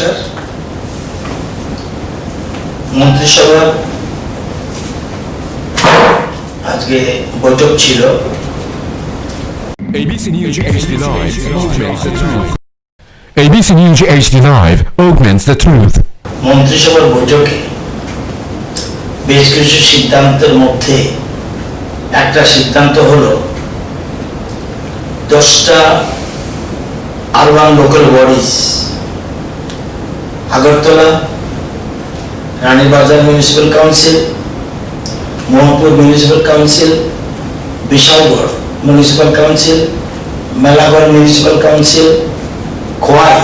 নমস্কার। মন্ত্রিসভার আজকে বৈঠক ছিল। ABC News HD Live augments the truth. ABC News HD Live augments the truth. মন্ত্রিসভার বৈঠকে বেশ কিছু সিদ্ধান্তের মধ্যে একটা সিদ্ধান্ত হলো 10টা urban local bodies Agartala, Ranibazar municipal council, Mohanpur municipal council, Bishalgarh municipal council, Melagarh municipal council, Khowai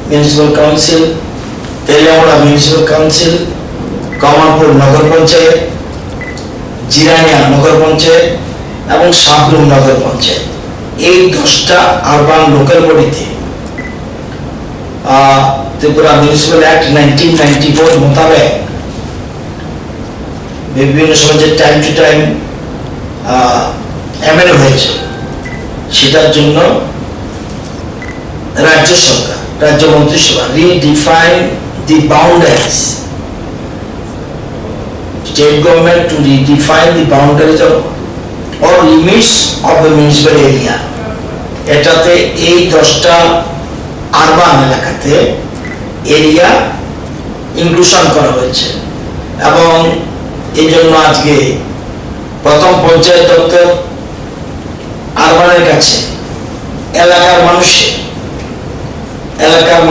municipal council, Teliamura municipal council, Kamalpur nagar panchayat, Jirania nagar panchayat এবং সাবরুম নগর পঞ্চায়েত, এই 10টা আরবান লোকাল বডিতে ত্রিপুরা মিউনিসিপ্যাল অ্যাক্ট 1994 মোতাবেক বিভিন্ন সময় যে টাইম টু টাইম অ্যামেন্ড হয়েছে, সেটার জন্য রাজ্য সরকার, রাজ্য মন্ত্রিসভা redefine the boundaries, state government to redefine the boundaries of or limits of the municipal area। এটাতে এই 10টা আরবান এলাকাতে এরিয়া ইনক্লুশন করা হয়েছে এবং এই জন্য আজকে প্রথম পঞ্চায়েত দপ্তর আরবানের কাছে এলাকার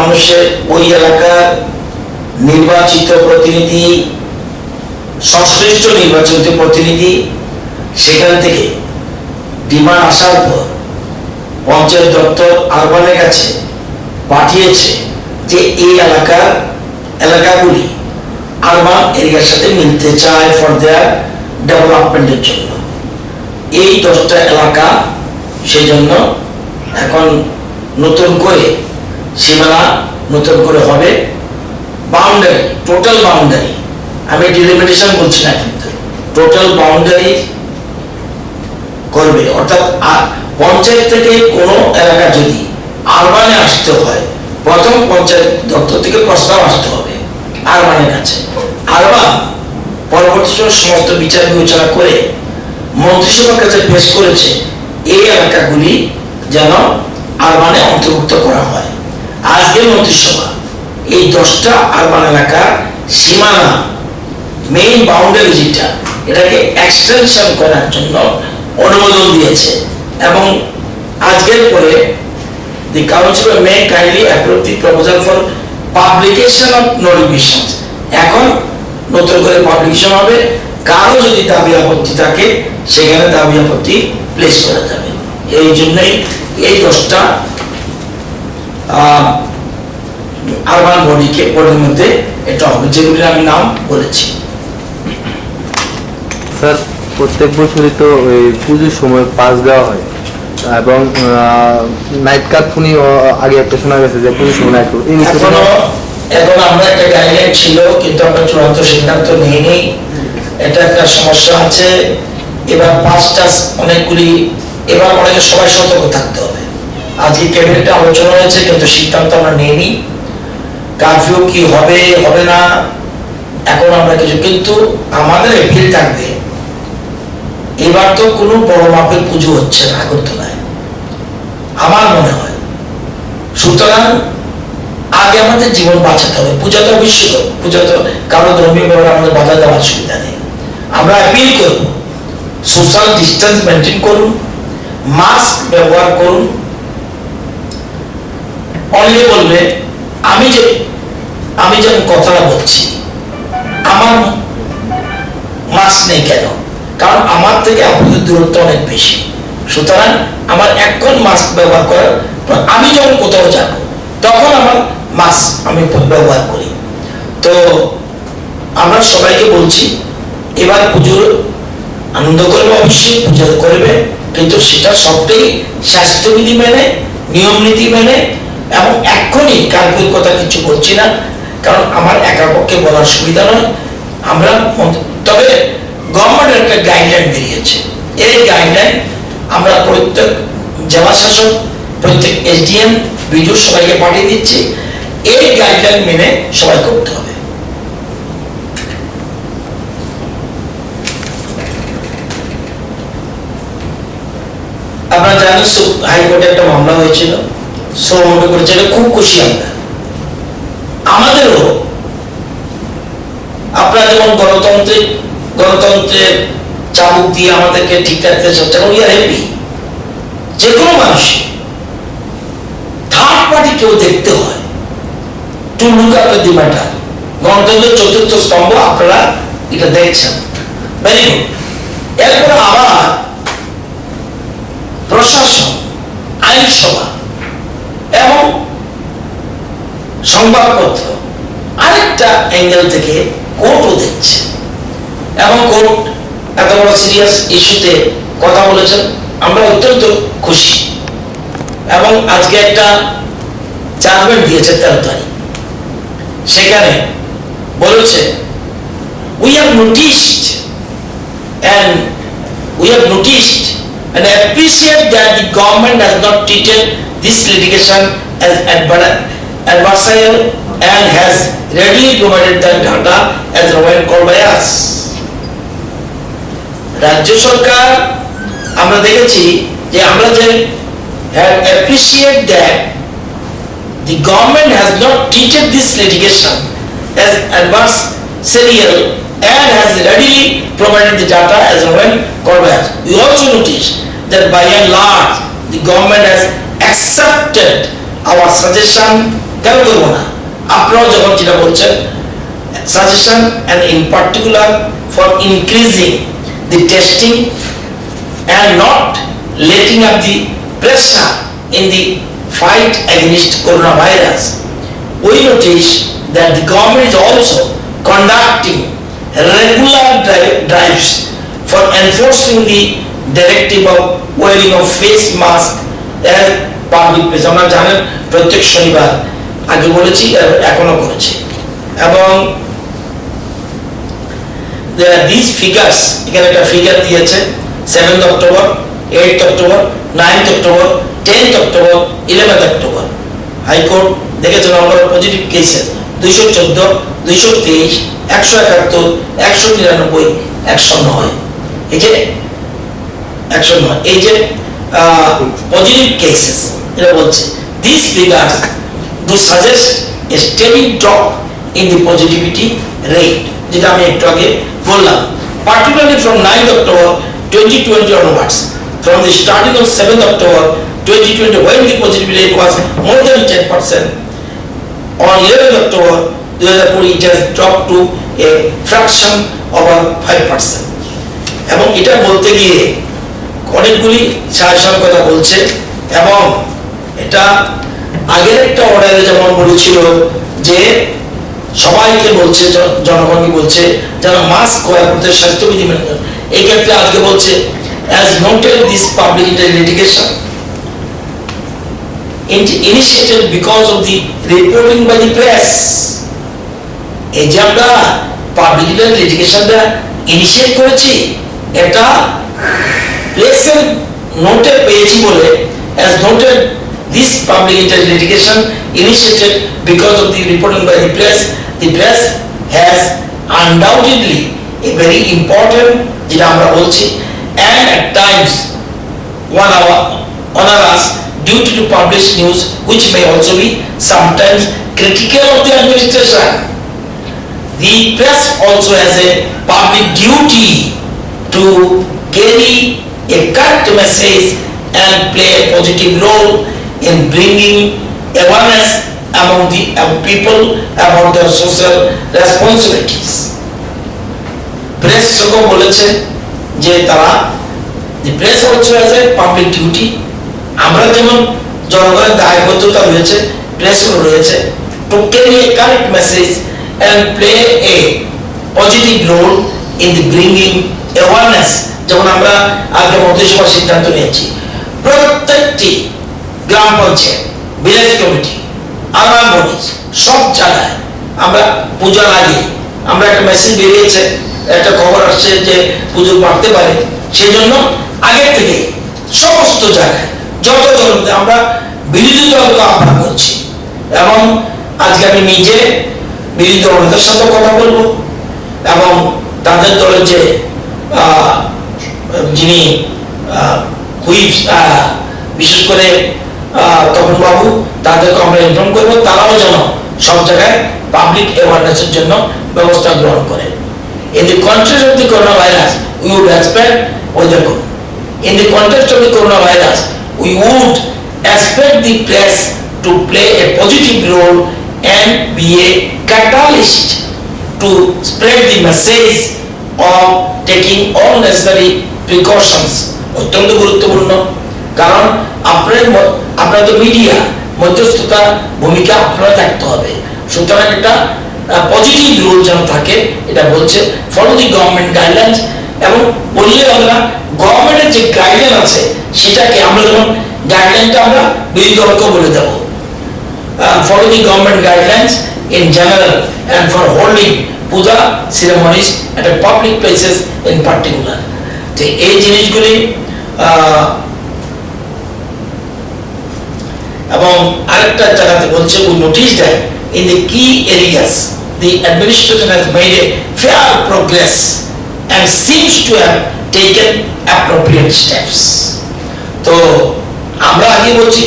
মানুষের ওই এলাকার নির্বাচিত প্রতিনিধি, সংশ্লিষ্ট নির্বাচিত প্রতিনিধি সেখান থেকে ডিমান্ড আসার পর পঞ্চায়েত দপ্তর আরবানের কাছে পাঠিয়েছে যে এই এলাকাগুলি আরবান এরিয়ার সাথে মিলতে চায় ফর দেয়ার ডেভেলপমেন্টের জন্য। এই 10টা এলাকা সেই জন্য এখন নতুন করে সীমানা নতুন করে হবে। বাউন্ডারি, টোটাল বাউন্ডারি, আমি ডিলিমিটেশন বলছি না, কিন্তু টোটাল বাউন্ডারি করবে। অর্থাৎ পঞ্চায়েত থেকে কোনো এলাকা যদি আরবানে আসতে হয়, প্রথম পঞ্চায়েত দপ্তর থেকে প্রস্তাব আসতে হবে আরবানের কাছে। আরবান পরবর্তী সমস্ত বিচার বিবেচনা করে মন্ত্রিসভার কাছে পেশ করেছে এই এলাকাগুলি যেন আরবানে অন্তর্ভুক্ত করা হয়। আজকে মন্ত্রিসভা এই 10টা আরবান এলাকার সীমানা, মেইন বাউন্ডারি যেটা, এটাকে এক্সটেনশন করার জন্য অনুমোদন দিয়েছে এবং আজকের পরে the council may kindly approve the proposal for publication of notifications। এখন নতুন করে পাবলিকেশন হবে, কারো যদি দাবি আপত্তি থাকে সেখানে দাবি আপত্তি প্লেস করা যাবে। এই জন্যই এই 10টা আরবান বডির মধ্যে এটা হবে, যেগুলি আমি নাম বলেছি। স্যার, প্রত্যেক বছরই তো ওই পুজোর সময় পাস দেওয়া হয় এবং নাইট কার্ফুনি আগে একটা শোনা গেছে যে পুজোর সময় নাইট এখন আমরা একটা গাইডলাইন ছিল, কিন্তু আমরা চূড়ান্ত সিদ্ধান্ত নেইনি। এটা একটা সমস্যা আছে। এবার পাঁচটা অনেকগুলি, এবার অনেকে সবাই সতর্ক থাকতে হবে। আজকে ক্যাবিনেটে আলোচনা হয়েছে, কিন্তু সিদ্ধান্ত আমরা নেইনি। কারফিউ কি হবে হবে না এখন আমরা কিছু, কিন্তু আমাদের এপিল থাকবে। এবার তো কোনো বড় মাপের পুজো হচ্ছে না আগরতলায় আমার মনে হয়, সুতরাং আগে আমাদের জীবন বাঁচাতে হবে। পূজা তো অবশ্যই, পূজা তো কারো ধর্মীয় ব্যাপারে আমাদের বাধা দেওয়ার সুবিধা নেই। আমরা অ্যাপিল করব, সোশ্যাল ডিস্টেন্স মেনটেন করুন, মাস্ক ব্যবহার করুন। অনেকে বলবে আমি যে কথাটা বলছি, আমার মাস্ক নেই কেন? কারণ আমার থেকে আপনাদের দূরত্ব অনেক বেশি, সুতরাং আমার এখন মাস্ক ব্যবহার করার, আমি যখন কোথাও যাব তখন আমার মাস্ক আমি ব্যবহার করি। তো আমরা সবাইকে বলছি, এবার পুজোর আনন্দ করবে, অবশ্যই পুজো করবে, কিন্তু সেটা সবটাই স্বাস্থ্যবিধি মেনে, নিয়ম নীতি মেনে, এবং এখনই কালকের কথা কিছু বলছি না, কারণ আমার একার পক্ষে বলার সুবিধা নয়। আমরা তবে গভর্নমেন্টের একটা গাইডলাইন বেরিয়েছে, এই গাইডলাইন আমরা প্রত্যেক জেলা শাসক, প্রত্যেক এসডিএম, বিডিও সবাইকে পাঠিয়ে দিচ্ছি। এই গাইডলাইন মেনে সবাই করতে হবে। আপনারা জানেন হাইকোর্টে একটা মামলা হয়েছিল, শ্রমমন্ত্রী করেছিল, খুব খুশি আমরা। আমাদেরও আপনারা যেমন গণতন্ত্রের চাবুক দিয়ে আমাদেরকে ঠিক রাখতে চাচ্ছেন, উই আর হ্যাপি। যে কোনো মানুষ থার্ড পার্টি কেউ দেখতে হয়, to look after the matter. গণতন্ত্রের চতুর্থ স্তম্ভ আপনারা এটা দেখছেন, ভেরি গুড। এরপরে আবার প্রশাসন, আইনসভা এবং সংবাদপত্র আরেকটা অ্যাঙ্গেল থেকে কোর্টও দেখছে, এবং কোর্ট এত বড় সিরিয়াস ইস্যুতে কথা বলেছেন, আমরা অত্যন্ত খুশি। এবং আজকে একটা জাজমেন্ট দিয়েছে 13 তারিখ, সেখানে বলেছে we have noticed and appreciate that the government has not treated this litigation as adversarial and has readily provided the data as when called by us. রাজ্য সরকার আমরা দেখেছি যে আমরা যে have appreciate that the government has not treated this litigation as adversarial and has readily provided the data as when called by us. We also notice that by and large the government has accepted our suggestion, কেন করবো না, আপনারাও যখন যেটা বলছেন suggestion, and in particular for increasing the testing and not letting up the pressure in the fight against coronavirus. We notice that the government is also conducting regular drives for enforcing the directive of wearing of face mask as public place. আমরা জানেন প্রত্যেক শনিবার, আগে বলেছি এখনো করেছি, এবং these figures, এখানে একটা ফিগার দিয়েছে 7th October, 8th October, 9th October, 10th October, 11th October. High court দেখেছে নম্বর পজিটিভ কেসেস 214, 223, 171, 199, 109। এই যে 109, এই যে পজিটিভ কেসেস, এটা বলছে these figures do suggest a steady drop in the positivity rate, যেটা আমি একটু আগে বললাম, particularly from 9th October 2020 onwards. From the starting of 7th October 2020, when the positivity rate was more than 10%, on 11th October 2020 it has dropped to a fraction of 5%. এবং এটা বলতে গিয়ে অনেকগুলি সাহায্যের কথা বলছে, এবং এটা আগের একটা অর্ডারে যেমন বলেছিল যে সবাইকে বলছে, জনগণকে বলছে যারা মাস্ক ক্রয় করতে স্বাস্থ্যবিধি মেনে চলে, এই ক্ষেত্রে আজকে বলছে as noted this public litigation initiated because of the reporting by the press. এই যে আমরা পাবলিক লিটিগেশনটা ইনিশিয়েট করেছি, এটা প্রেসের নোটে পেয়েছি বলে as noted this public litigation initiated because of the reporting by the press has undoubtedly a very important, যেটা আমরা বলছি, and at times honor us due to publish news which may also be sometimes critical of the administration. The press also has a public duty to carry a correct message and play a positive role in bringing awareness among the people about their social responsibilities. Press সঙ্গে বলেছে যে তারা the press also has a public duty. আমরা যেমন জনগণের দায়বদ্ধতা রয়েছে, প্রেসও রয়েছে, to carry a correct message and play a positive role in the bringing awareness. যেমন আমরা আজকে মন্ত্রিসভার সিদ্ধান্ত নিয়েছি, প্রত্যেকটি গ্রাম panchayat, village committee, urban bodies, সব জায়গায় আমরা পূজার আগে আমরা একটা মেসেজ বেরিয়েছে, একটা খবর আসছে যে পুজো বাড়তে পারে, সেই জন্য আগের থেকে সমস্ত জায়গায় যত ধরনের আমরা বিরোধী দলকে আহ্বান করছি, এবং আজকে আমি নিজে বিরোধী দলনেতার সাথে কথা বলবো এবং তাদের দলের যে যিনি হুইপ বিশেষ করে তপন বাবু তাদেরকে আমরা ইনফর্ম করবো, তারাও যেন সব জায়গায় পাবলিক অ্যাওয়ারনেসের জন্য ব্যবস্থা গ্রহণ করে। In the context of the coronavirus, we would expect in the context of the coronavirus, we would expect the press to play a positive role and be a catalyst to spread the message of taking all necessary precautions. অত্যন্ত গুরুত্বপূর্ণ, কারণ আপনারা তো media, মধ্যস্থতা ভূমিকা আপনারা থাকতে হবে। সুতরাং একটা পজিটিভ রোল যেন থাকে, এটা বলছে ফলো দি গভর্নমেন্ট গাইডলাইন্স, এবং বললে আমরা গভর্নমেন্টের যে গাইডলাইন আছে সেটাকে আমরা যেমন গাইডলাইনটা আমরা বিরোধী দলকে বলে দেব, follow the government guidelines in general and for holding puja ceremonies at public places in particular. তো এই জিনিসগুলি এবং আরেকটা জায়গাতে বলছে we notice that in the key areas the administration has made a fair progress and seems to have taken appropriate steps. তো আমরা আগে বলছি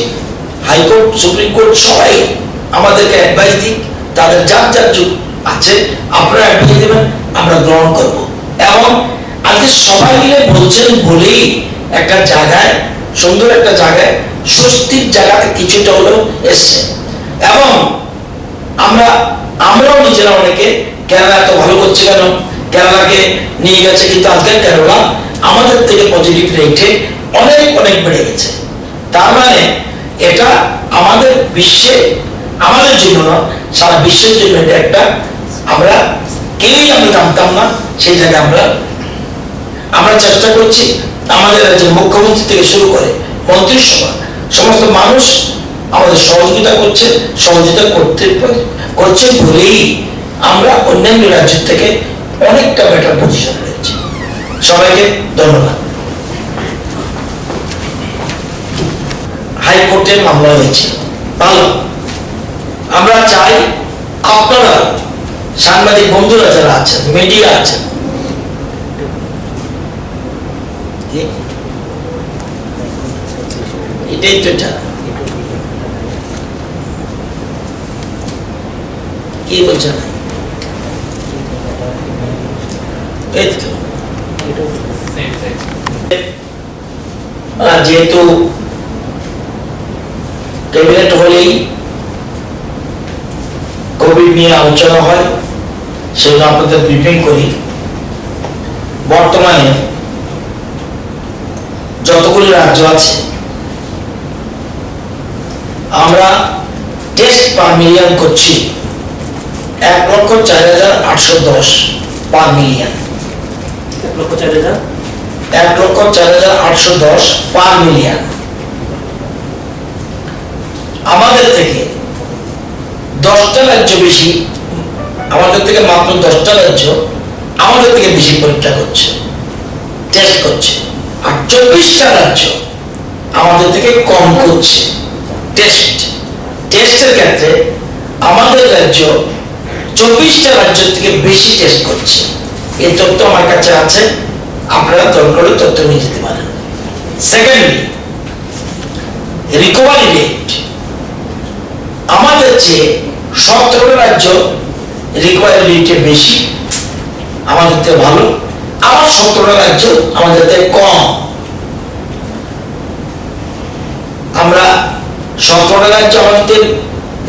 হাইকোর্ট সুপ্রিম কোর্ট সবাই আমাদেরকে অ্যাডভাইস দিক, তাদের যার যার যুগ আছে আপনারা অ্যাডভাইস দেবেন, আমরা গ্রহণ করব। এবং আজকে সবাই মিলে বলছেন বলেই একটা জায়গায়, সুন্দর একটা জায়গায়, স্বস্তির জায়গাতে কিছুটা হলেও এসছে। এবং আমরাও নিজেরা অনেকে কেরালা এত ভালো করছে কেন, কেরালাকে নিয়ে গেছে, কিন্তু আজকে কেরালা আমাদের থেকে পজিটিভ রেটে অনেক অনেক বেড়ে গেছে। তার মানে এটা আমাদের বিশ্বে, আমাদের জন্য না, সারা বিশ্বের জন্য এটা একটা, আমরা কেউই আমরা জানতাম না, সেই জায়গায় আমরা চেষ্টা করছি। আমাদের রাজ্যের মুখ্যমন্ত্রী থেকে শুরু করে মন্ত্রিসভা সমস্ত মানুষ আমাদের সহযোগিতা করছে বলেই আমরা অন্যান্য রাজ্যের থেকে অনেকটা বেটার পজিশন রয়েছে। সবাইকে ধন্যবাদ। হাইকোর্টের মামলা হয়েছে, ভালো। আমরা চাই আপনারা সাংবাদিক বন্ধুরা যারা আছেন, মিডিয়া আছেন, এটাই তো এটা কি বলছেন, যেহেতু ক্যাবিনেট হলেই কোভিড নিয়ে আলোচনা হয়, সেজন্য আপনাদের ব্রিফিং করি। বর্তমানে যতগুলি রাজ্য আছে আমরা টেস্ট পার মিলিয়ন করছি 1,04,810 পার মিলিয়ন, 1,04,810 পার মিলিয়ন। আমাদের থেকে 10টা রাজ্য বেশি, আমাদের থেকে মাত্র 10টা রাজ্য আমাদের থেকে বেশি পরীক্ষা করছে, টেস্ট করছে, আর 24টা রাজ্য আমাদের থেকে কম করছে টেস্টের ক্ষেত্রে। আমাদের রাজ্য 24টা রাজ্যের থেকে বেশি টেস্ট করছে। এই তথ্য আমার কাছে আছে, আপনারা দরকার তথ্য নিয়ে যেতে পারেন। সেকেন্ডলি, রিকভারি রেট আমাদের চেয়ে 17 রাজ্য রিকভারি রেটে বেশি, আমাদের থেকে ভালো। আবার 17 রাজ্য আমাদের থেকে কম। আমরা 17 রাজ্য আমাদের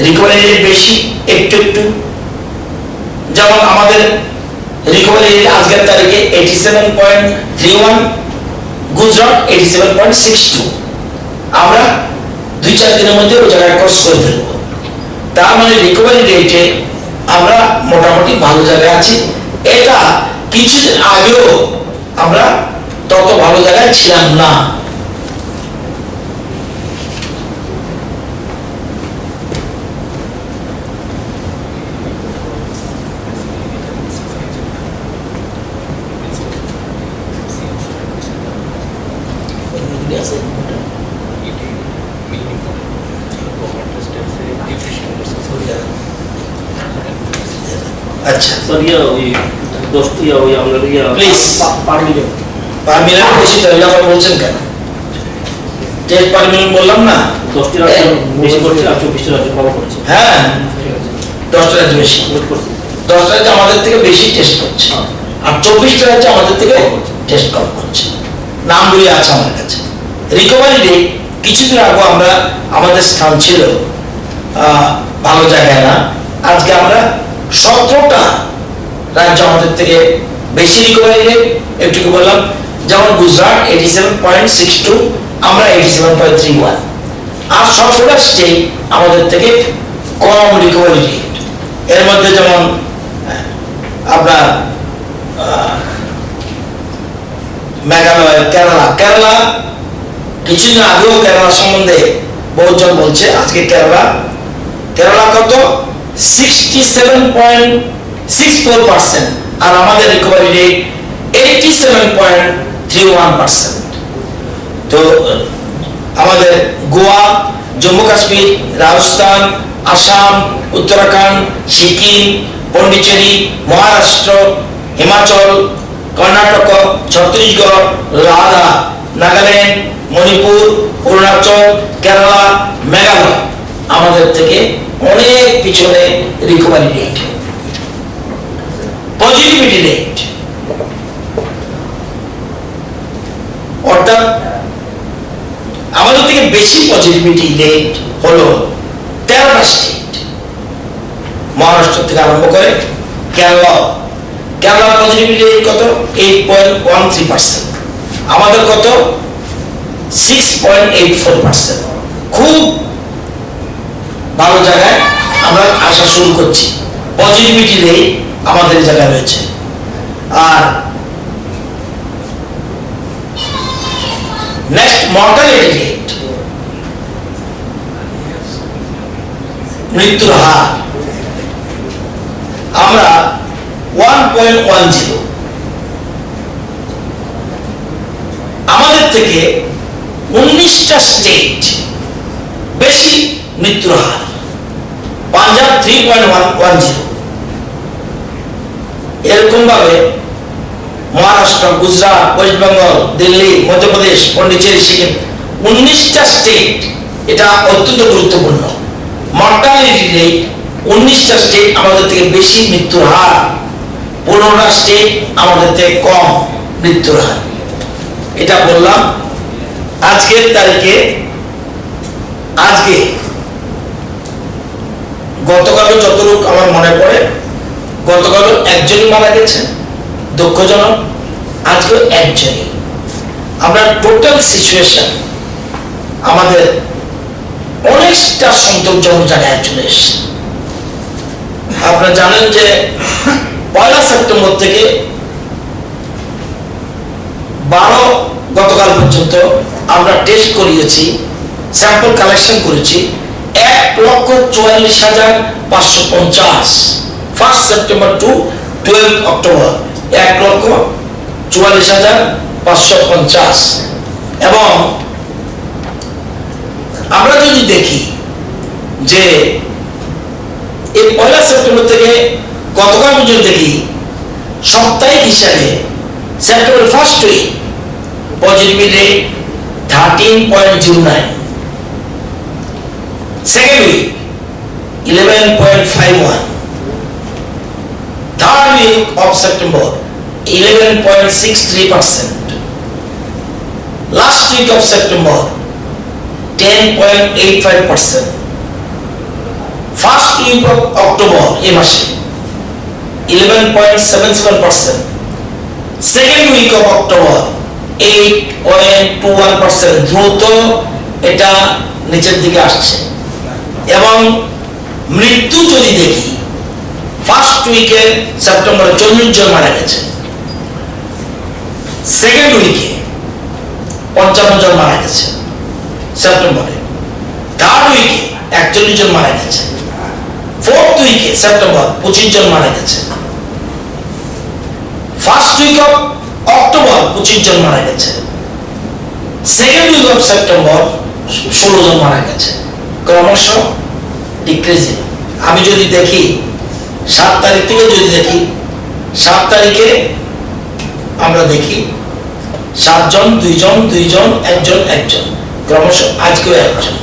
রিকভারি রেট বেশি একটু, যেমন আমাদের রিকভারি রেট আজকের তারিখে 87.31, গুজরাট 87.62। আমরা 2-4 দিনের মধ্যে ওই জায়গায় ক্রস করে ফেলবো। তার মানে রিকভারি রেটে আমরা মোটামুটি ভালো জায়গায় আছি। এটা কিছুদিন আগেও আমরা তত ভালো জায়গায় ছিলাম না। আচ্ছা স্যার ওই 10 ওই আমরা Please. পার মিলিয়ন পারমিলেন বেশি তো আবার বলছেন কেন? টেস্ট পারমিলেন বললাম না 10টি রাজ্য বেশি করছে আর 24টি রাজ্য কম করছে। হ্যাঁ 10টা রাজ্য বেশি, নোট করছি। 10টা রাজ্য আমাদের থেকে বেশি টেস্ট করছে আর 24টা রাজ্য আমাদের থেকে টেস্ট কম করছে। নামগুলি আছে আমার কাছে। রিকভারি রেট কিছুদিন আগে আমরা আমাদের স্থান ছিল ভালো জায়গায় না, আজকে আমরা 17টা রাজ্য আমাদের থেকে বেশি রিকভারি রেট। একটু বললাম যেমন গুজরাট 87.62, আমরা 87.31, আর 17টা স্টেট আমাদের থেকে কম রিকভারি রেট। এর মধ্যে যেমন আপনার মেঘালয়, কেরালা কিছুদিন আগেও কেরালা সম্বন্ধে বহুজন বলছে, আজকে কেরালা কত 67.64%, আর আমাদের রিকভারি রেট 87.31%। তো আমাদের গোয়া, জম্মু কাশ্মীর, রাজস্থান, আসাম, উত্তরাখণ্ড, সিকিম, পন্ডিচেরি, মহারাষ্ট্র, হিমাচল, কর্ণাটক, ছত্তিশগড়, লাদাখ, নাগাল্যান্ড, মণিপুর, অরুণাচল, কেরালা, মেঘালয় আমাদের থেকে অনেক পিছনে রিকভারি রেট। পজিটিভিটি রেট অর্থাৎ আমাদের থেকে বেশি পজিটিভিটি রেট হলো 13টা স্টেট, মহারাষ্ট্র থেকে আরম্ভ করে কেরালার পজিটিভিটি রেট কত 8.13%, আমাদের কত 6.84%। খুব ভালো জায়গায় আমরা আসা শুরু করছি, পজিটিভিটি রেট আমাদের জায়গায় রয়েছে। আর নেক্সট মর্টালিটি রেট, মৃত্যুর হার, আমরা 1.10। আমাদের থেকে 19টা স্টেট বেশি মৃত্যুর হার। পাঞ্জাব 3.10, এরকম ভাবে মহারাষ্ট্র, গুজরাট, ওয়েস্ট বেঙ্গল, দিল্লি, মধ্যপ্রদেশ, পন্ডিচেরি, সিকিম 19টা স্টেট, এটা অত্যন্ত গুরুত্বপূর্ণ। মর্টালিটি রেট 19টা স্টেট আমাদের থেকে বেশি মৃত্যুর হার, 15টা স্টেট আমাদের থেকে কম মৃত্যুর হার। এটা বললাম আজকের তারিখে। আজকে গতকাল যতটুকু আমার মনে পড়ে, গতকাল একজনই মারা গেছে দুঃখজনক, আজকে একজনই। আমরা টোটাল সিচুয়েশন আমাদের অনেকটা সন্তোষজনক জায়গায় চলে এসেছে। আপনারা জানেন যে 1 সেপ্টেম্বর থেকে 12 গতকাল পর্যন্ত আমরা টেস্ট করিয়েছি, স্যাম্পল কালেকশন করেছি 1,44,550। 1 সেপ্টেম্বর টু 12 অক্টোবর 1,44,550। এবং আমরা যদি দেখি যে এই 1 সেপ্টেম্বর থেকে গতকাল পর্যন্ত দেখি সাপ্তাহিক হিসাবে September first week positivity rate 13.09, second week 11.51, third week of September 11.63%, last week of September 10.85%, first week of October এই মাসে 11.77%, সেকেন্ড উইক অফ অক্টোবর 8.21%। দ্রুত এটা নিচের দিকে আসছে। এবং মৃত্যু যদি দেখি, ফার্স্ট উইকে সেপ্টেম্বরে 40 জন মারা গেছে, সেকেন্ড উইকে 55 জন মারা গেছে সেপ্টেম্বরে, থার্ড উইকে 41 জন মারা গেছে, ফোর্থ উইকে সেপ্টেম্বর 25 জন মারা গেছে, ফার্স্ট উইক অফ অক্টোবর 25 জন মারা গেছে, সেকেন্ড উইক অফ সেপ্টেম্বর 16 জন মারা গেছে। ক্রমশ ডিক্রিজিং। আমি যদি দেখি 7 তারিখ থেকে যদি দেখি, 7 তারিখে আমরা দেখি 7 জন, 2 জন, 2 জন, 1 জন, 1 জন, ক্রমশ আজকেও 1 জন।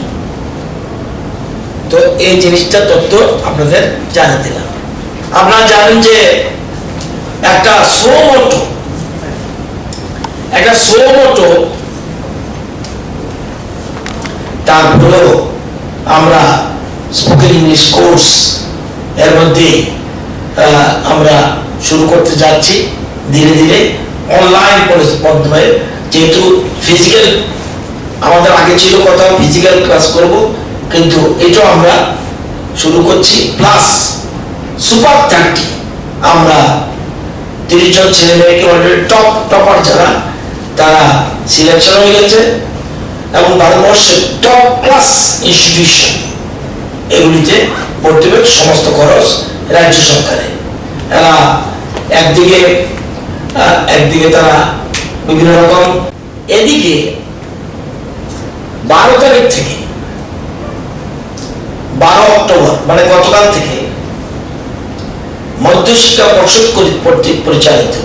তো এই জিনিসটা তথ্য আপনাদের জানিয়ে দিলাম। আপনারা জানেন যে একটা সোমোটো তারপরেও আমরা স্পোকেন ইংলিশ কোর্স এর মধ্যে আমরা শুরু করতে যাচ্ছি ধীরে ধীরে অনলাইন মাধ্যমে, যেহেতু ফিজিক্যাল আমাদের আগে ছিল কথা ফিজিক্যাল ক্লাস করব, কিন্তু এটাও আমরা শুরু করছি। প্লাস সুপার 30 আমরা 30 জন ছেলে মেয়েকে অলরেডি টপার যারা তারা সিলেকশন হয়ে গেছে এবং ভারতবর্ষের টপ ক্লাস ইনস্টিটিউশন এগুলিতে ভর্তি হবে, সমস্ত খরচ রাজ্য সরকারে। এরা একদিকে তারা বিভিন্ন রকম, এদিকে 12 তারিখ থেকে 12 অক্টোবর মানে গতকাল থেকে মধ্যশিক্ষা পর্ষদ কর্তৃক পরিচালিত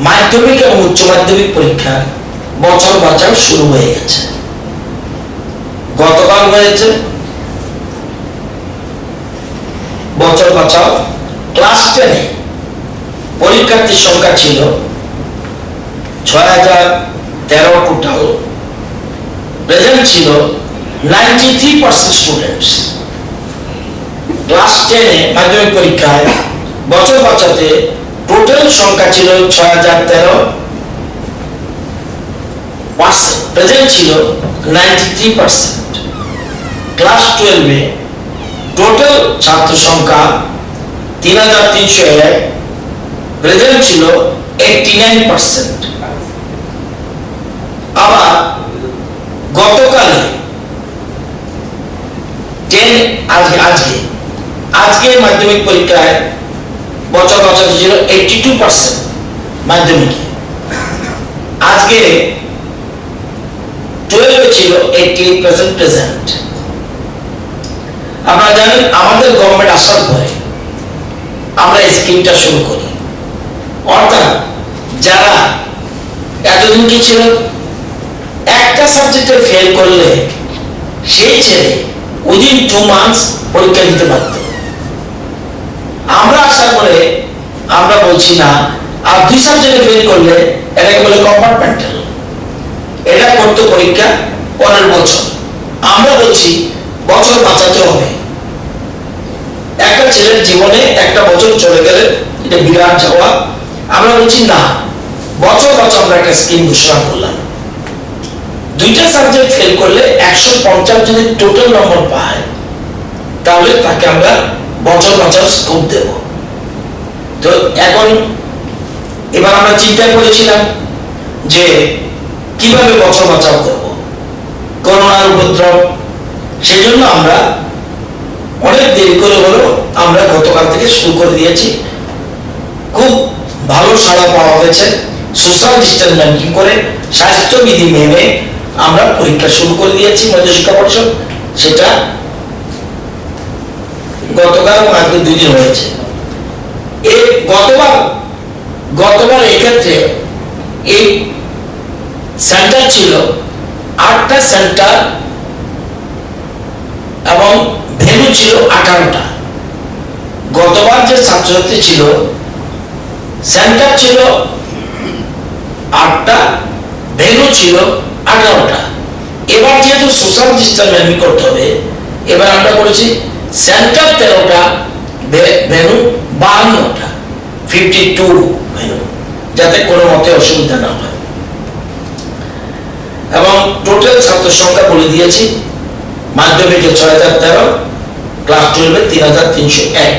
মাধ্যমিক এবং উচ্চ মাধ্যমিক পরীক্ষা বছর বাঁচাও শুরু হয়ে গেছে। গতকাল হয়েছে বছর বাঁচাও। ক্লাস 10-এ পরীক্ষার্থীর সংখ্যা ছিল 6013 টোটাল, প্রেজেন্ট ছিল 93% স্টুডেন্টস। ক্লাস 10-এ মাধ্যমিক পরীক্ষায় বছর বাঁচাতে টোটাল সংখ্যা ছিল 6013, প্রেজেন্ট ছিল 93%। ক্লাস 12-এ টোটাল ছাত্র সংখ্যা 3301, প্রেজেন্ট ছিল 89%। আবার গতকালে আজকে মাধ্যমিক পরীক্ষায় বছর বাঁচাতে ছিল 82% মাধ্যমিকে, আজকে 12-এ ছিল 88% প্রেজেন্ট। আপনারা জানেন আমাদের গভর্নমেন্ট আসার পরে আমরা এই স্কিমটা শুরু করি, অর্থাৎ যারা এতদিন কি ছিল একটা সাবজেক্টে ফেল করলে সেই ছেলে উইদিন 2 মান্থস পরীক্ষা দিতে পারত। আমরা আসার পরে আমরা বলছি না আর 2 সাবজেক্টে ফেল করলে এটাকে বলে কম্পার্টমেন্টাল, এটা করতে পরীক্ষা পরের বছর। আমরা বলছি বছর বাঁচাতে হবে। একটা ছেলের জীবনে একটা বছর চলে গেলে এটা বিরাট যাওয়া। আমরা বলছি না, বছর বছর আমরা একটা স্কিম ঘোষণা করলাম। 2টা সাবজেক্ট ফেল করলে 150 যদি টোটাল নম্বর পায় তাহলে তাকে আমরা বছর বছর স্কোপ দেব। তো এখন এবার আমরা চিন্তা করেছিলাম যে কিভাবে বছর বাঁচাও করব, করোনার উপদ্রব, সেজন্য আমরা অনেক দেরি করে হলেও আমরা গতকাল থেকে শুরু করে দিয়েছি। খুব ভালো সাড়া পাওয়া গেছে। সোশ্যাল ডিস্টেন্স মেনটেন করে স্বাস্থ্যবিধি মেনে আমরা পরীক্ষা শুরু করে দিয়েছি মধ্যশিক্ষা পর্ষদ। সেটা গতকাল এবং আজকে 2 দিন হয়েছে। গতবার এক্ষেত্রে এই সেন্টার ছিল 8টা সেন্টার এবং ভেন্যু ছিল 18টা। গতবার যে ছাত্রছাত্রী ছিল সেন্টার ছিল 8টা, ভেন্যু ছিল 18টা। এবার যেহেতু সোশ্যাল ডিস্টেন্স মেনটেন করতে হবে, এবার আমরা করেছি সেন্টার 13টা, ভেন্যু 52টা, 52 ভেন্যু, যাতে কোনো মতে অসুবিধা না হয়। এবং টোটাল ছাত্র সংখ্যা বলে দিয়েছি, মাধ্যমিকে 6013, ক্লাস 12-এ 3301।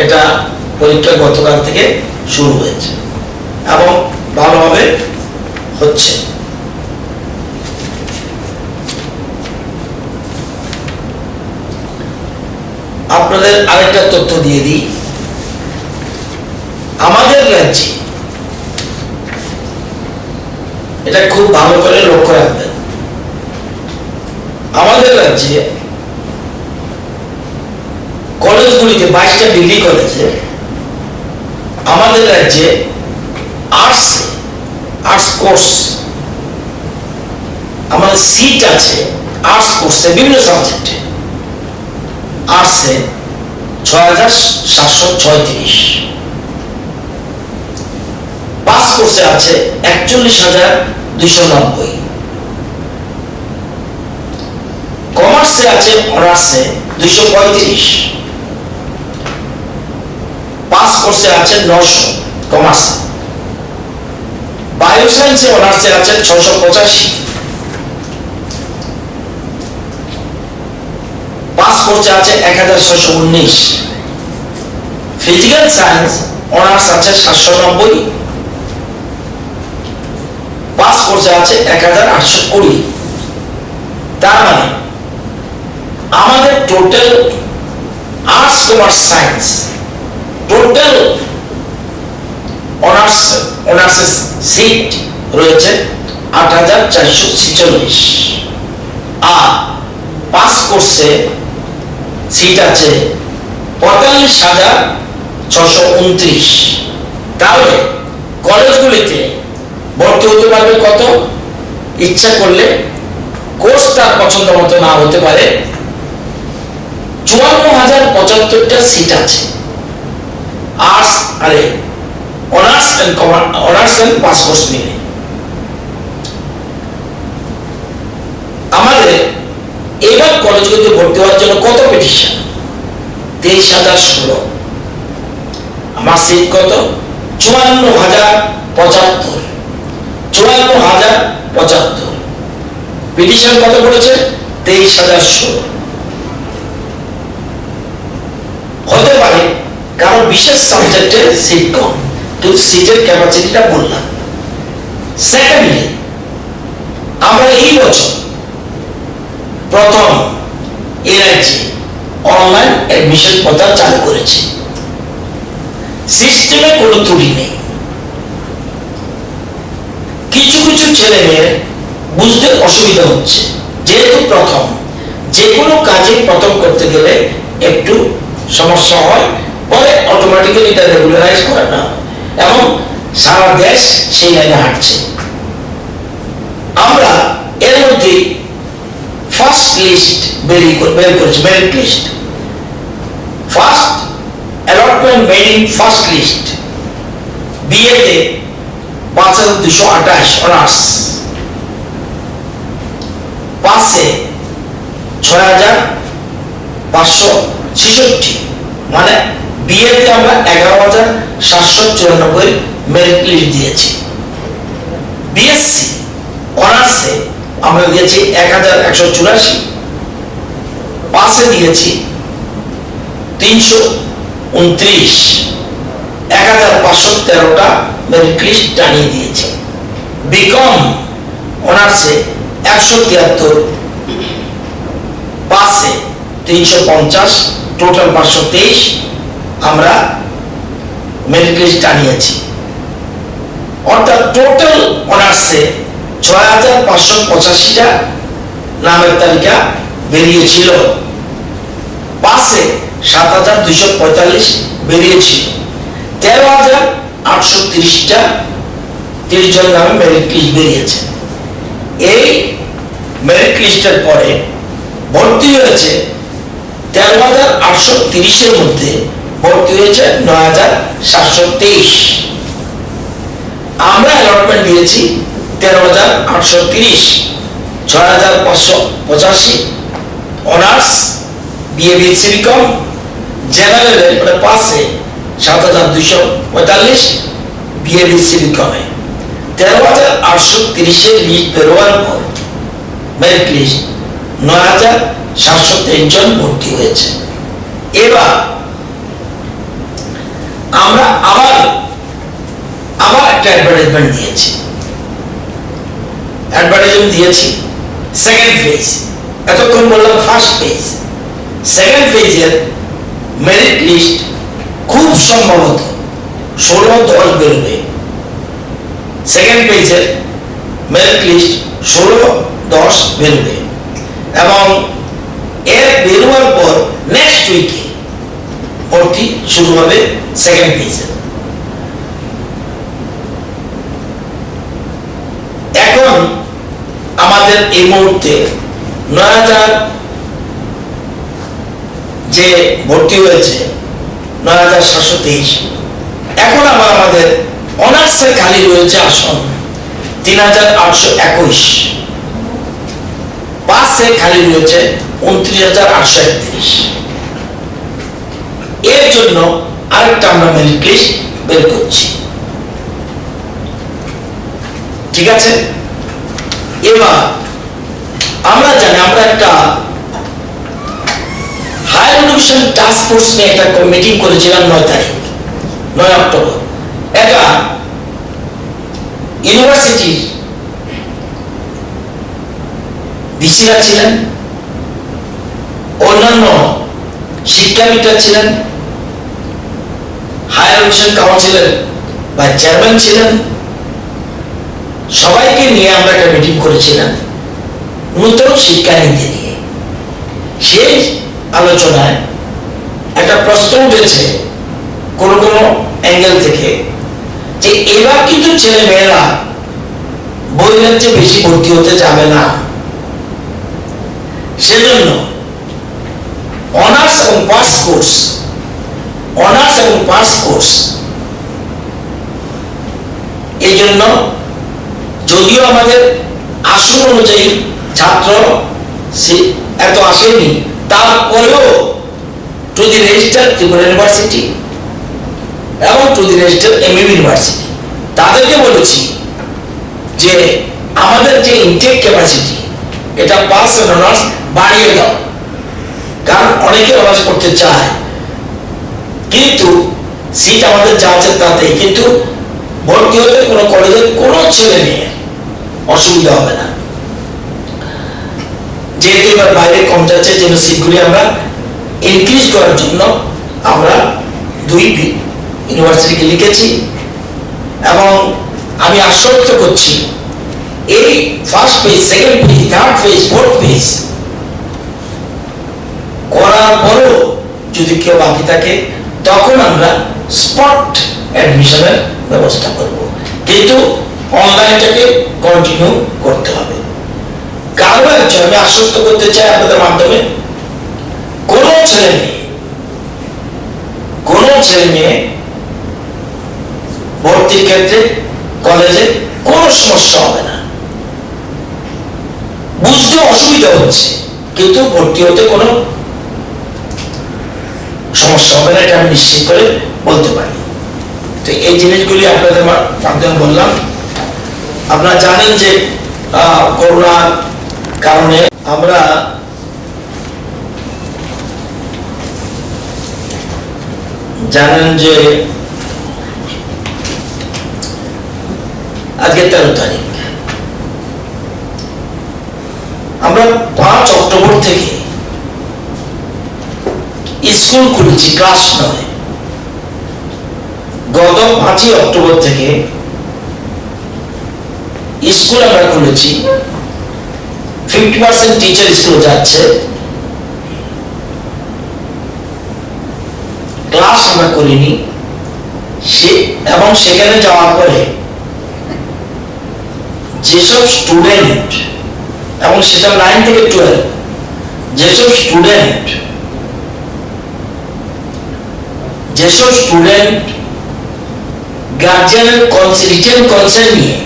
এটা পরীক্ষা গতকাল থেকে শুরু হয়েছে এবং ভালোভাবে হচ্ছে। আপনাদের আরেকটা তথ্য দিয়ে দিই, আমাদের রাজ্যে এটা খুব ভালো করে লক্ষ্য রাখবেন, আমাদের রাজ্যে কলেজগুলিতে 22টা ডিগ্রি কলেজে আমাদের রাজ্যে আর্টস কোর্স আমাদের সিট আছে আর্টস কোর্সে বিভিন্ন সাবজেক্টে আর্টসে 6,736, পাস কোর্সে আছে 41,290, কমার্সে আছে অনার্সে 235, পাস কোর্সে আছে 900 কমার্সে, বায়োসায়েন্সে অনার্সে আছে 685, পাস কোর্সে আছে 1,619, ফিজিক্যাল সায়েন্স অনার্স আছে 790, পাস কোর্সে আছে 1,820। তার মানে আমাদের total arts commerce science total honours seat রয়েছে 8,446, আর পাস কোর্সে সিট আছে 45,629। তাহলে কলেজগুলিতে ভর্তি হতে পারবে কত? ইচ্ছা করলে কোর্স তার পছন্দ মতো না হতে পারে, 54,075টা সিট আছে অনার্স এন্ড পাস কোর্স মিলে। আমাদের এবার কলেজগুলিতে ভর্তি হওয়ার জন্য কত পিটিশন? 23,016। আমার সিট কত? 54,075। পিটিশন কত পড়েছে? 23,016। হতে পারে কারণ বিশেষ সাবজেক্টে সিট কম, কিন্তু সিটের ক্যাপাসিটিটা বললাম। সেকেন্ডলি, আমরা এই বছর প্রথম এর রাজ্যে অনলাইন অ্যাডমিশন পদ্ধতি চালু করেছি। সিস্টেমে কোনো ত্রুটি নেই। কিছু কিছু ছেলে মেয়ের বুঝতে অসুবিধা হচ্ছে, যেহেতু প্রথম যে কোনো কাজে প্রথম করতে গেলে একটু সমস্যা হয়, পরে অটোমেটিক্যালি এটা রেগুলারাইজ করে না, এবং সারা দেশ সেই লাইনে হাঁটছে। আমরা এর মধ্যে ফার্স্ট লিস্ট বের করেছি, merit list, first allotment merit first list. বিএতে 5,228 অনার্স, পাসে 6,566, মানে বিএতে আমরা 11,794 মেরিট লিস্ট দিয়েছি। বিএসসি অনার্সে আমরা দিয়েছি 1,184, পাসে দিয়েছি 329, 1,513টা মেরিট লিস্ট টানিয়ে দিয়েছি। বিকম অনার্সে 173, পাসে 350, টোটাল 523 আমরা মেরিট লিস্ট টানিয়েছি। অর্থাৎ টোটাল অনার্সে 6,585টা নামের তালিকা বেরিয়েছিল, পাসে 7,245 বেরিয়েছিল, 13,830টা 30 জন নামে মেরিট লিস্ট বেরিয়েছে। এই মেরিট লিস্টের পরে ভর্তি হয়েছে 13,830-এর মধ্যে ভর্তি হয়েছে 9,723। আমরা অ্যালটমেন্ট দিয়েছি 13,830, 6,585 অনার্স বিএ বিকম, জেনারেলের মানে পাসে 7,245, বিএ বিকমে 13,830-এর লিস্ট বেরোয়ার পর মেরিট লিস্ট 9,723 জন ভর্তি হয়েছে। এবার আমরা আবার একটা অ্যাডভার্টাইজমেন্ট দিয়েছি সেকেন্ড ফেজ। এতক্ষণ বললাম ফার্স্ট ফেজ। সেকেন্ড ফেজের মেরিট লিস্ট খুব সম্ভবত 16-10 বেরোবে। সেকেন্ড ফেজের মেরিট লিস্ট 16-10 বেরোবে, এবং এর বেরোয়ার পর নেক্সট উইকে ভর্তি শুরু হবে সেকেন্ড ফেজে। এখন আমাদের এই মুহূর্তে ৯,০০০ যে ভর্তি হয়েছে ৯,৭২৩। এখন আবার আমাদের অনার্সে খালি রয়েছে আসন ৩,৮২১, পাসে খালি রয়েছে ২৯,৮৩১। এর জন্য আরেকটা আমরা মেরিট লিস্ট বের করছি, ঠিক আছে? এবার আমরা জানি আমরা একটা হায়ার এডুকেশন টাস্ক ফোর্স নিয়ে একটা মিটিং করেছিলাম ৯ অক্টোবর। এটা ইউনিভার্সিটির ভিসিরা ছিলেন, অন্যান্য শিক্ষাবিদরা ছিলেন, হায়ার এডুকেশন কাউন্সিলের বা চেয়ারম্যান ছিলেন, সবাইকে নিয়ে আমরা একটা মিটিং করেছিলাম নতুন শিক্ষানীতি নিয়ে। সেই আলোচনায় একটা প্রশ্ন উঠেছে কোন কোন অ্যাঙ্গেল থেকে যে এবার কিন্তু ছেলে মেয়েরা বইয়ের চেয়ে বেশি ভর্তি হতে যাবে না, সেজন্য অনার্স এবং পাস কোর্স এই জন্য যদিও আমাদের আসন অনুযায়ী ছাত্র এত আসেনি, তারপরেও to the register Tripura university এবং টু দি রেজিস্টার এমইবি ইউনিভার্সিটি তাদেরকে বলেছি যে আমাদের যে ইনটেক ক্যাপাসিটি এটা পাস এবং অনার্স বাড়িয়ে দাও, কারণ অনেকে অনার্স করতে চায় কিন্তু সিট আমাদের যা আছে তাতেই, কিন্তু ভর্তি হতে কোনো কলেজের কোনো ছেলে মেয়ে অসুবিধা হবে না। যেহেতু এবার বাইরে কম যাচ্ছে, যেন সিটগুলি আমরা ইনক্রিজ করার জন্য আমরা 2 ইউনিভার্সিটিকে লিখেছি এবং আমি আশ্বস্ত করছি এই first phase, second phase, third phase, fourth phase করার পরও যদি কেউ বাকি থাকে তখন আমরা স্পট অ্যাডমিশনের ব্যবস্থা করব, কিন্তু অনলাইনটাকে কন্টিনিউ করতে হবে। কারো একজন আমি আশ্বস্ত করতে চাই আপনাদের মাধ্যমে, কোনো ছেলে মেয়ে ভর্তির ক্ষেত্রে কলেজে কোনো সমস্যা হবে না। বুঝতে অসুবিধা হচ্ছে কিন্তু ভর্তি হতে কোনো সমস্যা হবে না, এটা আমি নিশ্চিত করে বলতে পারি। তো এই জিনিসগুলি আপনাদের মাধ্যমে বললাম। আপনারা জানেন যে করোনার কারণে আমরা জানেন যে আজকে 13 তারিখ, আমরা 5 অক্টোবর থেকে স্কুল খুলেছি, ক্লাস নয়। গত 5 অক্টোবর থেকে স্কুল আমরা খুলেছি, 50% টিচার স্কুলে যাচ্ছে, ক্লাস আমরা করিনি এবং সেখানে যাওয়ার পরে যেসব স্টুডেন্ট, এবং সেটা 9 থেকে 12, যেসব স্টুডেন্ট গার্জিয়ানের রিটেন কনসেন্ট নিয়ে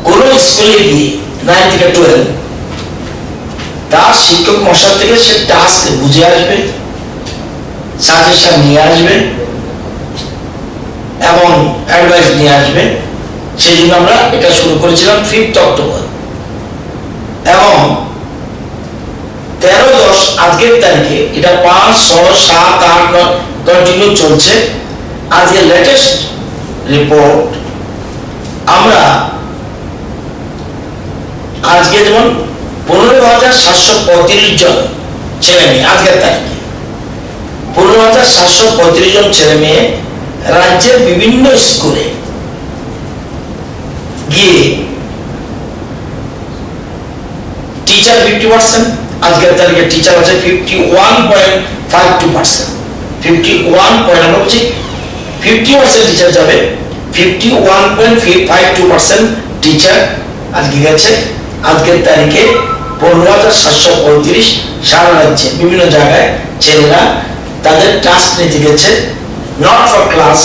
কোন স্কুলে গিয়ে 9 থেকে 12 তার শিক্ষক মশাই থেকে সে টাস্ক বুঝে আসবে, সাজেশন নিয়ে আসবে এবং অ্যাডভাইস নিয়ে আসবে, সেই জন্য আমরা এটা শুরু করেছিলাম 5 অক্টোবর এবং 13-10 আজকের তারিখে এটা 5, 6, 7, 8, 9 কন্টিনিউ চলছে। আজকে লেটেস্ট রিপোর্ট আমরা আজকে যেমন 15,735 জন ছেলে মেয়ে, আজকের তারিখে 15,735 জন ছেলে মেয়ে রাজ্যের বিভিন্ন স্কুলে গিয়ে টিচার 50%, আজকের তারিখে টিচার আছে 51.52%। 50% টিচার যাবে, 51.52% টিচার আজকে গেছে। আজকের তারিখে 15,735 সারা রাজ্যে বিভিন্ন জায়গায় ছেলেরা তাদের টাস্ক নিতে গেছে, not for class,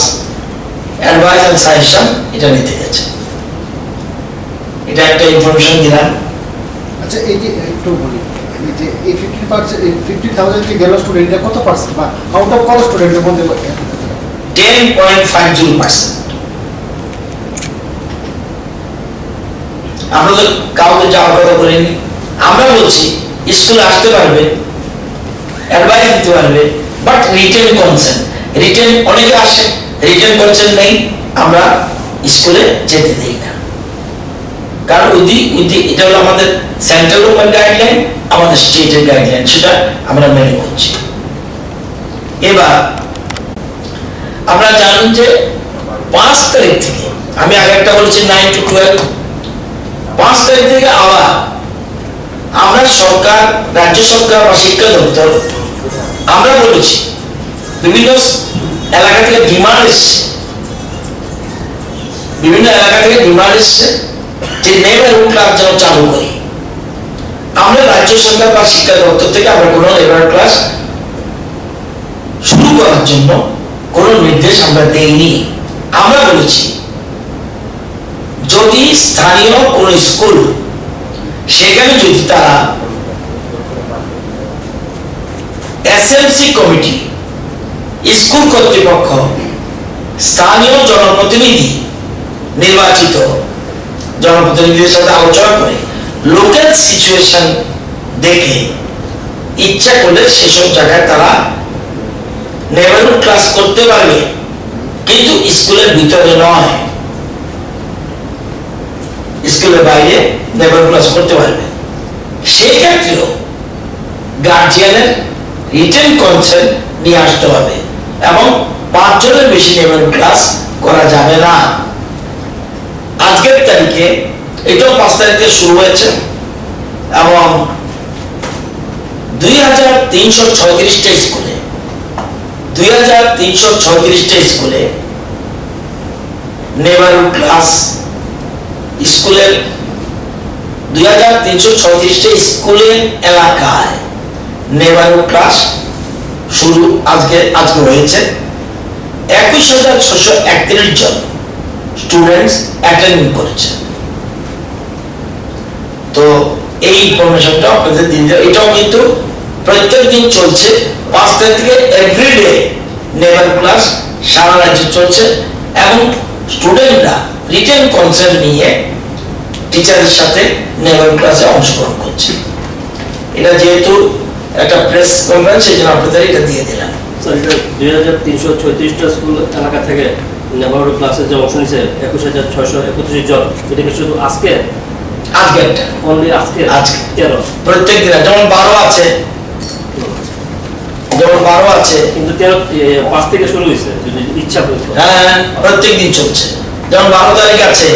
advice and suggestion, এটা নিতে গেছে। এটা একটা ইনফরমেশন দিলাম। আচ্ছা, এই যে একটু বলি, এই যে এই 50,000 যে গেল স্টুডেন্ট, এটা কত পার্সেন্ট বা আউট অফ কত স্টুডেন্টের মধ্যে 10.50%। আমরা তো কাউকে যাওয়ার কথা বলিনি, আমরা বলছি স্কুলে আসতে পারবে, অ্যাডভাইস দিতে পারবে, বাট রিটেন কনসেন্ট, রিটেন অনেকে আসে, রিটেন কনসেন্ট নেই, আমরা স্কুলে যেতে দিই না। কারণ এটা হলো আমাদের সেন্ট্রাল গভর্নমেন্ট গাইডলাইন, আমাদের স্টেটের গাইডলাইন, সেটা আমরা মেনে করছি। এবার আমরা জানি যে 5 তারিখ থেকে, আমি আগে একটা বলেছি 9 to 12, 5 তারিখ থেকে আবার আমরা সরকার, রাজ্য সরকার বা শিক্ষা দপ্তর, আমরা বলেছি বিভিন্ন এলাকা থেকে ডিমান্ড এসছে, যে নেইবারহুড ক্লাস যেন চালু করি। আমরা রাজ্য সরকার বা শিক্ষা দপ্তর থেকে আমরা কোনো নেইবারহুড ক্লাস শুরু করার জন্য কোনো নির্দেশ আমরা দেইনি। আমরা বলেছি যদি স্থানীয় কোন স্কুল, সেখানে যদি তারা এসএমসি কমিটি, স্কুল কর্তৃপক্ষ, স্থানীয় জনপ্রতিনিধি, নির্বাচিত জনপ্রতিনিধিদের সাথে আলোচনা করে লোকাল সিচুয়েশন দেখে ইচ্ছা করলে সেসব জায়গায় তারা নেইবারহুড ক্লাস করতে পারবে, কিন্তু স্কুলের ভিতরে নয়, স্কুলের বাইরে নেইবারহুড ক্লাস করতে পারবে। সেই ক্ষেত্রেও গার্জিয়ানের রিটেন কনসেন্ট নিয়ে আসতে হবে এবং 5 জনের বেশি নেইবারহুড ক্লাস করা যাবে না। আজকের তারিখে এটাও 5 তারিখে শুরু হয়েছে এবং 2336টা স্কুলে, 2336টা স্কুলে নেইবারহুড ক্লাস, স্কুলের 2336টা স্কুলের এলাকায় নেইবারহুড ক্লাস শুরু আজকে হয়েছে। 21,631 জন স্টুডেন্টস অ্যাটেন্ড করেছে। তো এই ইনফরমেশনটা আপনাদের দিন, এটাও কিন্তু প্রত্যেক দিন চলছে। 5 তারিখ থেকে এভরিডে নেইবারহুড ক্লাস সারা রাজ্যে চলছে এবং স্টুডেন্টরা রিটেন কনসেন্ট নিয়ে টিচারের সাথে নেইবারহুড ক্লাসে অংশগ্রহণ করছে। এটা যেহেতু একটা প্রেস কনফারেন্স, সেই জন্য আপনাদের এটা দিয়ে দিলাম। স্যার, এটা 2336টা স্কুল এলাকা থেকে নেইবারহুড ক্লাসে যে অংশ নিয়েছে 21,631 জন, এটা কি শুধু আজকে একটা অনলি আজকে? আজকে 13 প্রত্যেক দিন, যেমন 12 আছে, কিন্তু 5 থেকে শুরু হয়েছে, যদি ইচ্ছা করে। হ্যাঁ, প্রত্যেক দিন চলছে। যেমন 12 তারিখ আছে,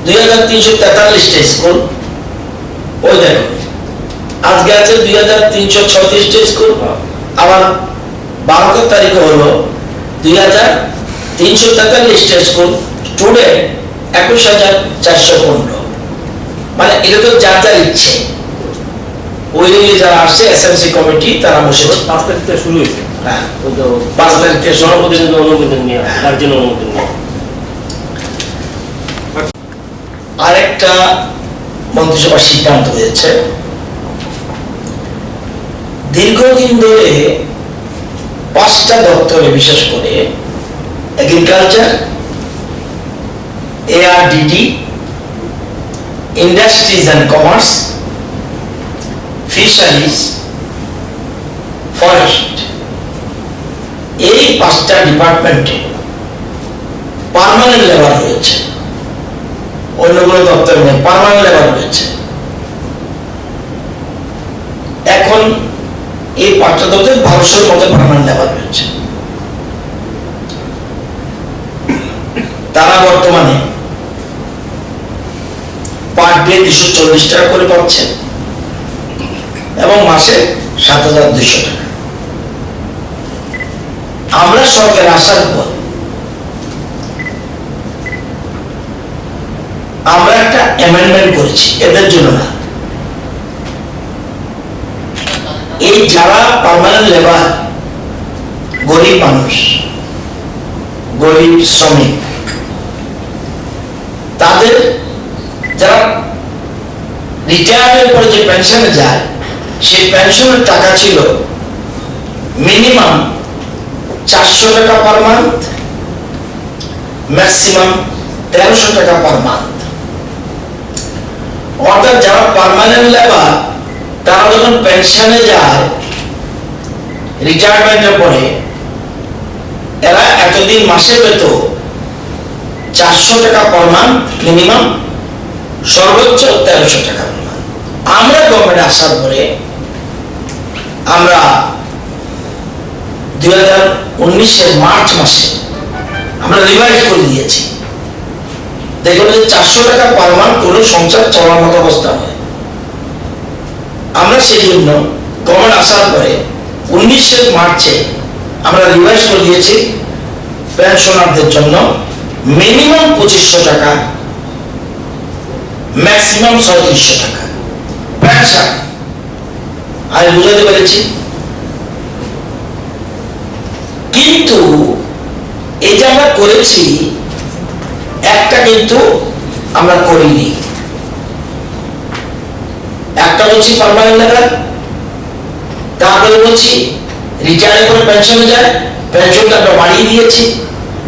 2343টা স্কুল, ওই দেখো আজকে আছে 2336টা স্কুল, আবার 12 তারিখে হলো 2343টা স্কুল, স্টুডেন্ট 21,415। মানে এটা তো যার যার ইচ্ছে, ওই দিকে যারা আসছে এসএমসি কমিটি তারা বসে 5 তারিখ থেকে শুরু হয়েছে। হ্যাঁ, ওই তো 5 তারিখ থেকে জনপ্রতিনিধি অনুমোদন নিয়ে, গার্জিয়ান অনুমোদন নিয়ে। আরেকটা মন্ত্রিসভার সিদ্ধান্ত হয়েছে, দীর্ঘদিন ধরে 5টা দপ্তরে, বিশেষ করে agriculture, ARDD, industries and commerce, fisheries, forest, এই 5টা ডিপার্টমেন্টে পার্মানেন্ট লেবার রয়েছে, অন্যগুলো দপ্তরে নেই, পার্মানেন্ট লেবার রয়েছে। এখন এই 5টা দপ্তরে 1200-এর মতো পার্মানেন্ট লেবার রয়েছে। তারা বর্তমানে পার ডে 240 টাকা করে পাচ্ছেন এবং মাসে 7,200 টাকা। আমরা সরকার আসার পর আমরা একটা অ্যামেন্ডমেন্ট করেছি, এদের জন্য না। এই যারা পার্মানেন্ট লেবার, গরিব মানুষ, গরিব শ্রমিক, তাদের যারা রিটায়ারমেন্ট পরে যে পেনশনে যায়, সেই পেনশনের টাকা ছিল মিনিমাম 400 টাকা পার মান্থ, ম্যাক্সিমাম 1300 টাকা পার মান্থ। অর্থাৎ যারা পার্মানেন্ট লেবার তারা যখন পেনশনে যায় রিটায়ারমেন্টের পরে, এরা এতদিন মাসে পেত 400 টাকা পার মান্থ মিনিমাম, সর্বোচ্চ 1300 টাকা পার মান্থ। আমরা গভর্নমেন্ট আসার পরে আমরা 2019-এর মার্চ মাসে আমরা রিভাইজ করে দিয়েছি। দেখুন যে 400 টাকা পার মান্থ কোনো সংসার চলার মতো অবস্থা হয়। আমরা সেই জন্য গভর্নমেন্ট আসার পরে 19-এর মার্চে আমরা রিভাইজ করে দিয়েছি পেনশনারদের জন্য মিনিমাম 2500 টাকা, ম্যাক্সিমাম 3700 টাকা পেনশন। আমি বুঝাতে পেরেছি? কিন্তু এই যে আমরা করেছি, একটা কিন্তু আমরা করিনি। একটা বলছি পার্মানেন্ট লেবার, তারপরে বলছি রিটায়ার করে পেনশনে যায়, পেনশনটা আমরা বাড়িয়ে দিয়েছি।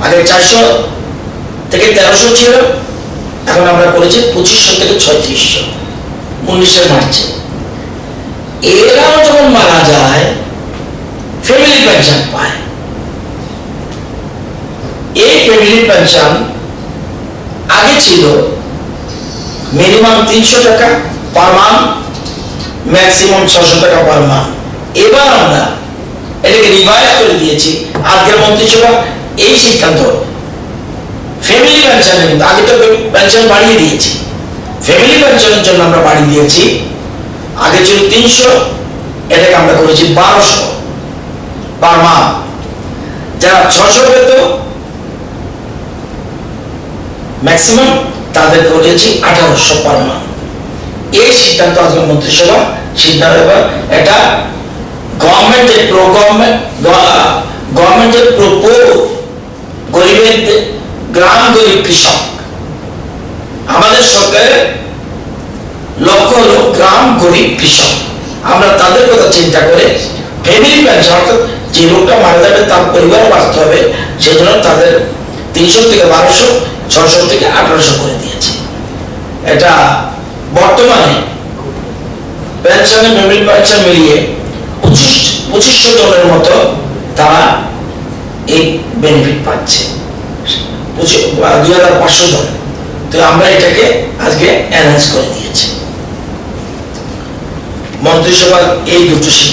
আগে 400 থেকে 1300 ছিল, এখন আমরা করেছি 2500 থেকে 3600 19-এর মার্চে। এরাও যখন মারা যায় ফ্যামিলি পেনশন পায়। এই ফ্যামিলি পেনশন আগে ছিল মিনিমাম 300 টাকা পার মান্থ, ম্যাক্সিমাম 600 টাকা পার মান্থ। এবার আমরা এটাকে রিভাইজ করে দিয়েছি। আজকের মন্ত্রিসভা এই সিদ্ধান্ত, ফ্যামিলি পেনশনে কিন্তু আগে তো পেনশন বাড়িয়ে দিয়েছি, ফ্যামিলি পেনশনের জন্য আমরা বাড়িয়ে দিয়েছি। আগে ছিল 300, এটাকে আমরা করেছি 1200 পার মান্থ। যারা 600 পেত ম্যাক্সিমাম, তাদের করেছি 1800 পার মান্থ। এই সিদ্ধান্ত আজকে মন্ত্রিসভা সিদ্ধান্ত, এটা গভর্নমেন্টের গভর্নমেন্টের গরিবের গ্রাম, গরিব কৃষক। আমাদের সরকারের লক্ষ্য হলো গ্রাম, গরিব কৃষক। আমরা তাদের কথা চিন্তা করে ফ্যামিলি পেনশন, অর্থাৎ যে লোকটা মারা যাবে তার পরিবার বাঁচতে হবে, সেজন্য তাদের 300 থেকে 1200, 600 থেকে 1800 করে দিয়েছে। এটা বর্তমানে পেনশনে ফ্যামিলি পেনশন মিলিয়ে 2500 জনের মতো তারা এই বেনিফিট পাচ্ছে, 2500 জন। তো আমরা এটাকে আজকে এনহান্স করে দিয়েছি। মন্ত্রিসভার এই দুটো